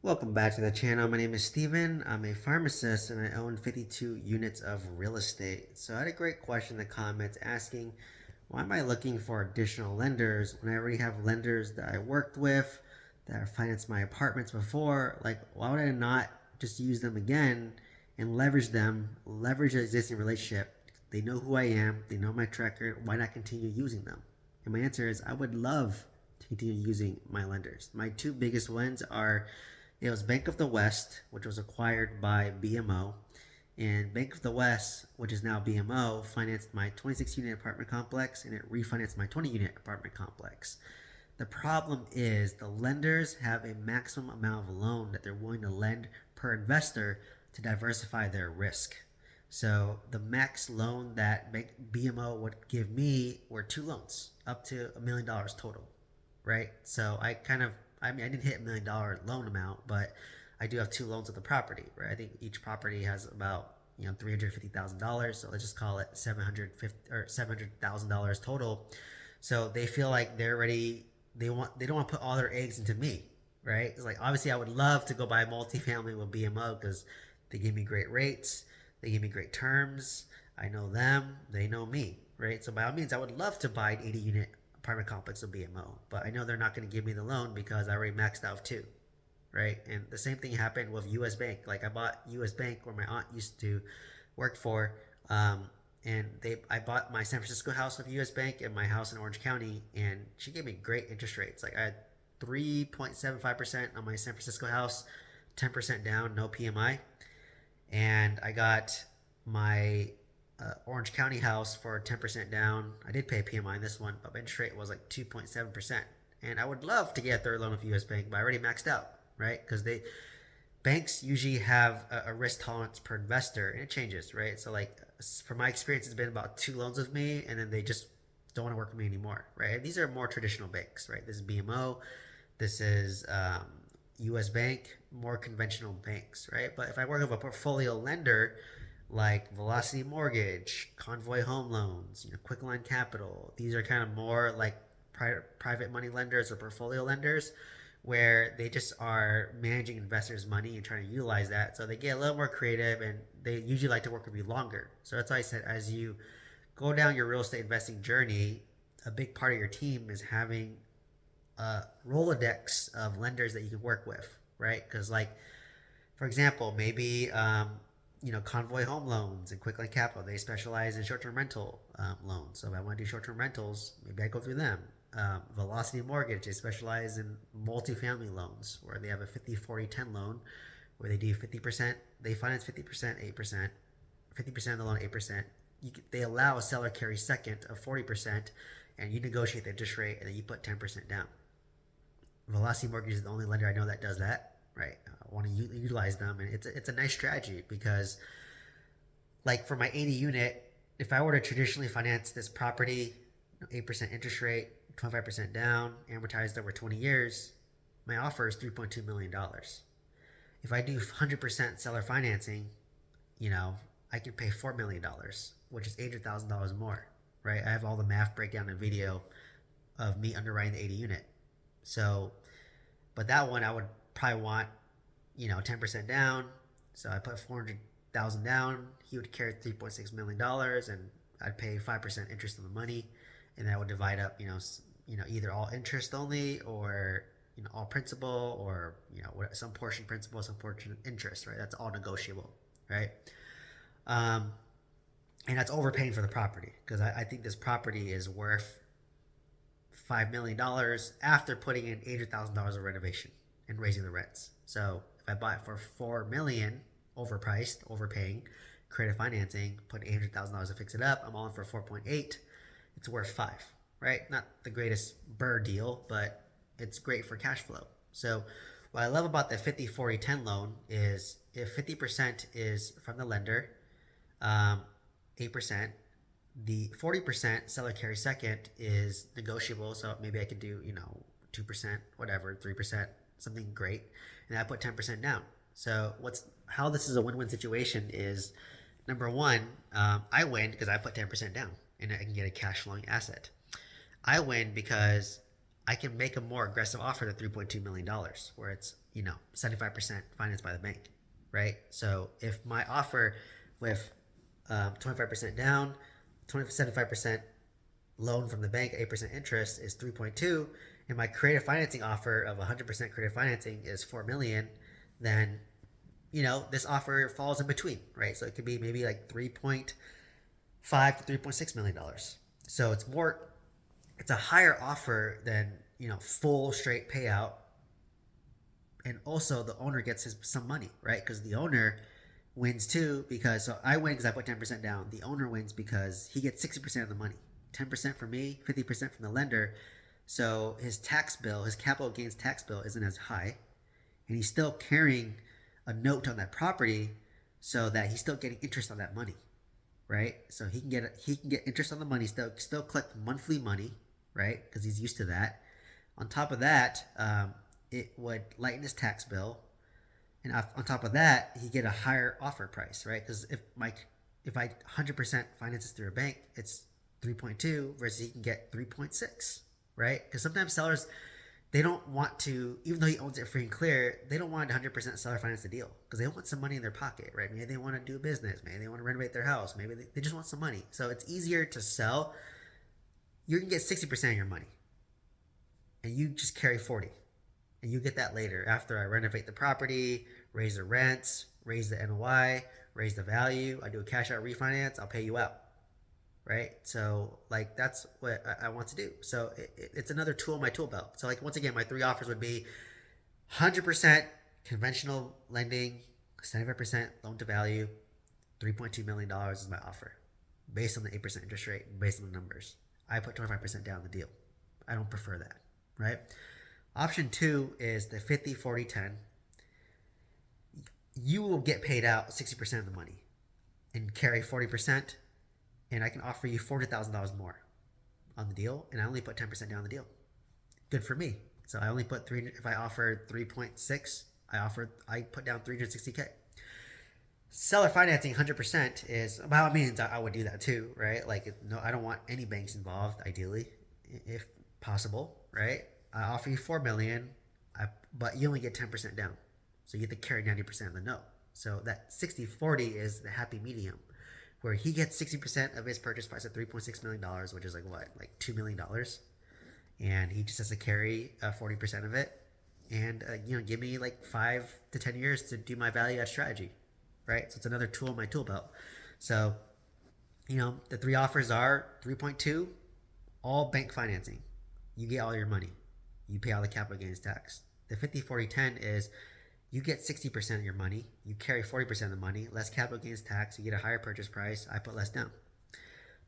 Welcome back to the channel. My name is Steven. I'm a pharmacist and I own 52 units of real estate. So I had a great question in the comments asking, why am I looking for additional lenders when I already have lenders that I worked with, that have financed my apartments before? Like, why would I not just use them again and leverage them, leverage the existing relationship? They know who I am, they know my track record. Why not continue using them? And my answer is I would love to continue using my lenders. My two biggest ones are it was Bank of the West, which was acquired by BMO, and Bank of the West, which is now BMO, financed my 26 unit apartment complex and it refinanced my 20 unit apartment complex. The problem is the lenders have a maximum amount of loan that they're willing to lend per investor to diversify their risk. So the max loan that BMO would give me were two loans, up to $1 million total, right? So I mean, I didn't hit $1 million loan amount, but I do have two loans of the property, right? I think each property has about $350,000, so let's just call it $700,000 total. So they feel like they don't want to put all their eggs into me, right? It's like obviously I would love to go buy multifamily with BMO because they give me great rates, they give me great terms. I know them, they know me, right? So by all means, I would love to buy an 80 unit apartment complex with BMO, but I know they're not going to give me the loan because I already maxed out two, right? And the same thing happened with US Bank. Like I bought US Bank where my aunt used to work for, and I bought my San Francisco house with US Bank and my house in Orange County, and she gave me great interest rates. Like I had 3.75% on my San Francisco house, 10% down, no PMI, and I got my Orange County house for 10% down. I did pay PMI in this one, but my interest rate was like 2.7%. And I would love to get a third loan with US Bank, but I already maxed out, right? Because banks usually have a risk tolerance per investor, and it changes, right? So like from my experience, it's been about two loans with me, and then they just don't want to work with me anymore, right? And these are more traditional banks, right? This is BMO, this is US Bank, more conventional banks, right? But if I work with a portfolio lender like Velocity Mortgage, Convoy Home Loans, Quickline Capital, these are kind of more like private money lenders or portfolio lenders where they just are managing investors' money and trying to utilize that. So they get a little more creative and they usually like to work with you longer. So that's why I said as you go down your real estate investing journey, a big part of your team is having a Rolodex of lenders that you can work with, right? Because like for example, maybe Convoy Home Loans and Quickline Capital, they specialize in short-term rental loans. So if I want to do short-term rentals, maybe I go through them. Velocity Mortgage, they specialize in multifamily loans where they have a 50-40-10 loan where they do 50%, they finance 50%, 8%, 50% of the loan, 8%. They allow a seller carry second of 40%, and you negotiate the interest rate, and then you put 10% down. Velocity Mortgage is the only lender I know that does that, right? I want to utilize them, and it's a nice strategy because, like for my 80 unit, if I were to traditionally finance this property, 8% interest rate, 25% down, amortized over 20 years, my offer is $3.2 million. If I do 100% seller financing, I can pay $4 million, which is $800,000 more, right? I have all the math breakdown and video of me underwriting the 80 unit. So, but that one I would probably want, 10% down. So I put 400,000 down. He would carry $3.6 million, and I'd pay 5% interest on the money, and that would divide up, either all interest only or all principal or some portion principal, some portion interest, right? That's all negotiable, right? And that's overpaying for the property because I think this property is worth $5 million after putting in $800,000 of renovation and raising the rents. So if I buy it for $4 million, overpriced, overpaying, creative financing, put $800,000 to fix it up, I'm all in for 4.8. It's worth 5, right? Not the greatest burr deal, but it's great for cash flow. So what I love about the 50-40-10 loan is if 50% is from the lender, 8%, the 40% seller carry second is negotiable. So maybe I could do, 2%, whatever, 3%, something great. And I put 10% down. So how this is a win-win situation is number one, I win because I put 10% down and I can get a cash flowing asset. I win because I can make a more aggressive offer than $3.2 million, where it's 75% financed by the bank, right? So if my offer with 25% down, 75% loan from the bank, 8% interest is 3.2, and my creative financing offer of 100% creative financing is 4 million, then this offer falls in between, right? So it could be maybe like 3.5 to $3.6 million. So it's a higher offer than full straight payout, and also the owner gets some money, right? Because the owner wins too, because so I win because I put 10% down. The owner wins because he gets 60% of the money, 10% from me, 50% from the lender. So his tax bill, his capital gains tax bill, isn't as high, and he's still carrying a note on that property, so that he's still getting interest on that money, right? So he can get interest on the money, still collect monthly money, right? Because he's used to that. On top of that, it would lighten his tax bill, and on top of that, he get a higher offer price, right? Because if I 100% finances through a bank, it's 3.2 versus he can get 3.6, right? Because sometimes sellers, they don't want to, even though he owns it free and clear, they don't want 100% seller finance the deal because they want some money in their pocket, right? Maybe they want to do a business, maybe they want to renovate their house, maybe they just want some money. So it's easier to sell. You can get 60% of your money, and you just carry 40, and you get that later after I renovate the property, raise the rents, raise the NOI, raise the value. I do a cash out refinance, I'll pay you out, right? So like that's what I want to do. So it's another tool in my tool belt. So like once again, my three offers would be 100% conventional lending, 75% loan to value, $3.2 million is my offer, based on the 8% interest rate, based on the numbers. I put 25% down the deal. I don't prefer that, right? Option 2 is the 50-40-10. You will get paid out 60% of the money and carry 40%, and I can offer you $40,000 more on the deal, and I only put 10% down the deal. Good for me. So I only put if I offered 3.6, I put down 360K. Seller financing 100% is, by all means, I would do that too, right? Like, no, I don't want any banks involved, ideally, if possible, right? I offer you 4 million, but you only get 10% down, so you get to carry 90% of the note. So that 60-40 is the happy medium, where he gets 60% of his purchase price at $3.6 million, which is like what, like $2 million, and he just has to carry 40% of it, and give me like 5 to 10 years to do my value add strategy, right? So it's another tool in my tool belt. So the three offers are 3.2, all bank financing. You get all your money. You pay all the capital gains tax. The 50-40-10 is you get 60% of your money. You carry 40% of the money, less capital gains tax. You get a higher purchase price. I put less down.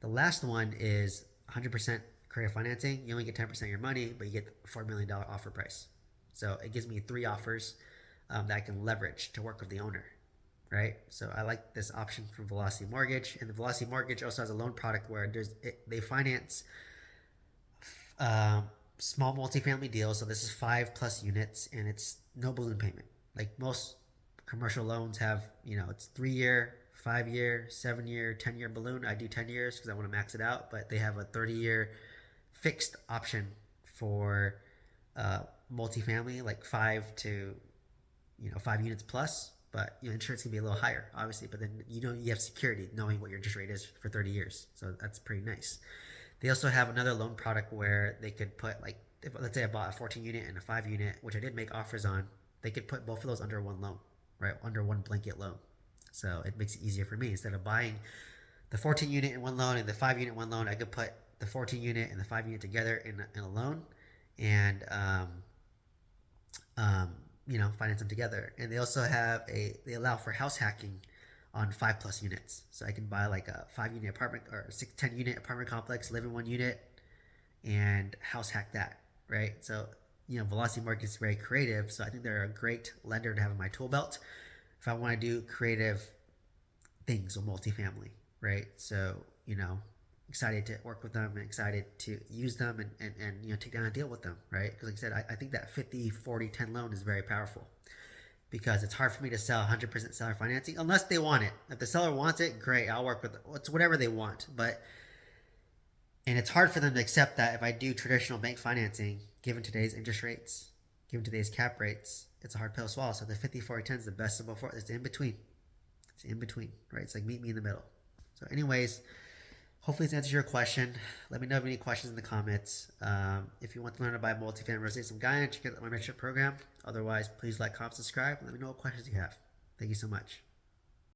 The last one is 100% creative financing. You only get 10% of your money, but you get a $4 million offer price. So it gives me three offers that I can leverage to work with the owner, right? So I like this option from Velocity Mortgage. And the Velocity Mortgage also has a loan product where they finance small multifamily deals. So this is 5+ units, and it's no balloon payment. Like most commercial loans have, it's 3-year, 5-year, 7-year, 10-year balloon. I do 10 years because I want to max it out, but they have a 30-year fixed option for multifamily, like 5 units plus. But insurance can be a little higher, obviously. But then you have security knowing what your interest rate is for 30 years, so that's pretty nice. They also have another loan product where they could put, like, let's say I bought a 14 unit and a 5 unit, which I did make offers on. They could put both of those under one loan, right? Under one blanket loan. So it makes it easier for me. Instead of buying the 14 unit in one loan and the 5 unit in one loan, I could put the 14 unit and the 5 unit together in a loan, and finance them together. And they also they allow for house hacking on 5+ units. So I can buy like a 5-unit apartment or 10 unit apartment complex, live in one unit, and house hack that, right? So Velocity Mortgage is very creative, so I think they're a great lender to have in my tool belt if I want to do creative things with multifamily, right? So excited to work with them and excited to use them and take down a deal with them, right? Because like I said, I think that 50-40-10 loan is very powerful, because it's hard for me to sell 100% seller financing unless they want it. If the seller wants it, great, I'll work with it. It's whatever they want. And it's hard for them to accept that if I do traditional bank financing, given today's interest rates, given today's cap rates, it's a hard pill to swallow. So the 50-40-10 is the best of both worlds. It's in between. It's in between, right? It's like meet me in the middle. So anyways, hopefully this answers your question. Let me know if you have any questions in the comments. If you want to learn about multifamily real estate, some guidance, check out my mentorship program. Otherwise, please like, comment, subscribe, and let me know what questions you have. Thank you so much.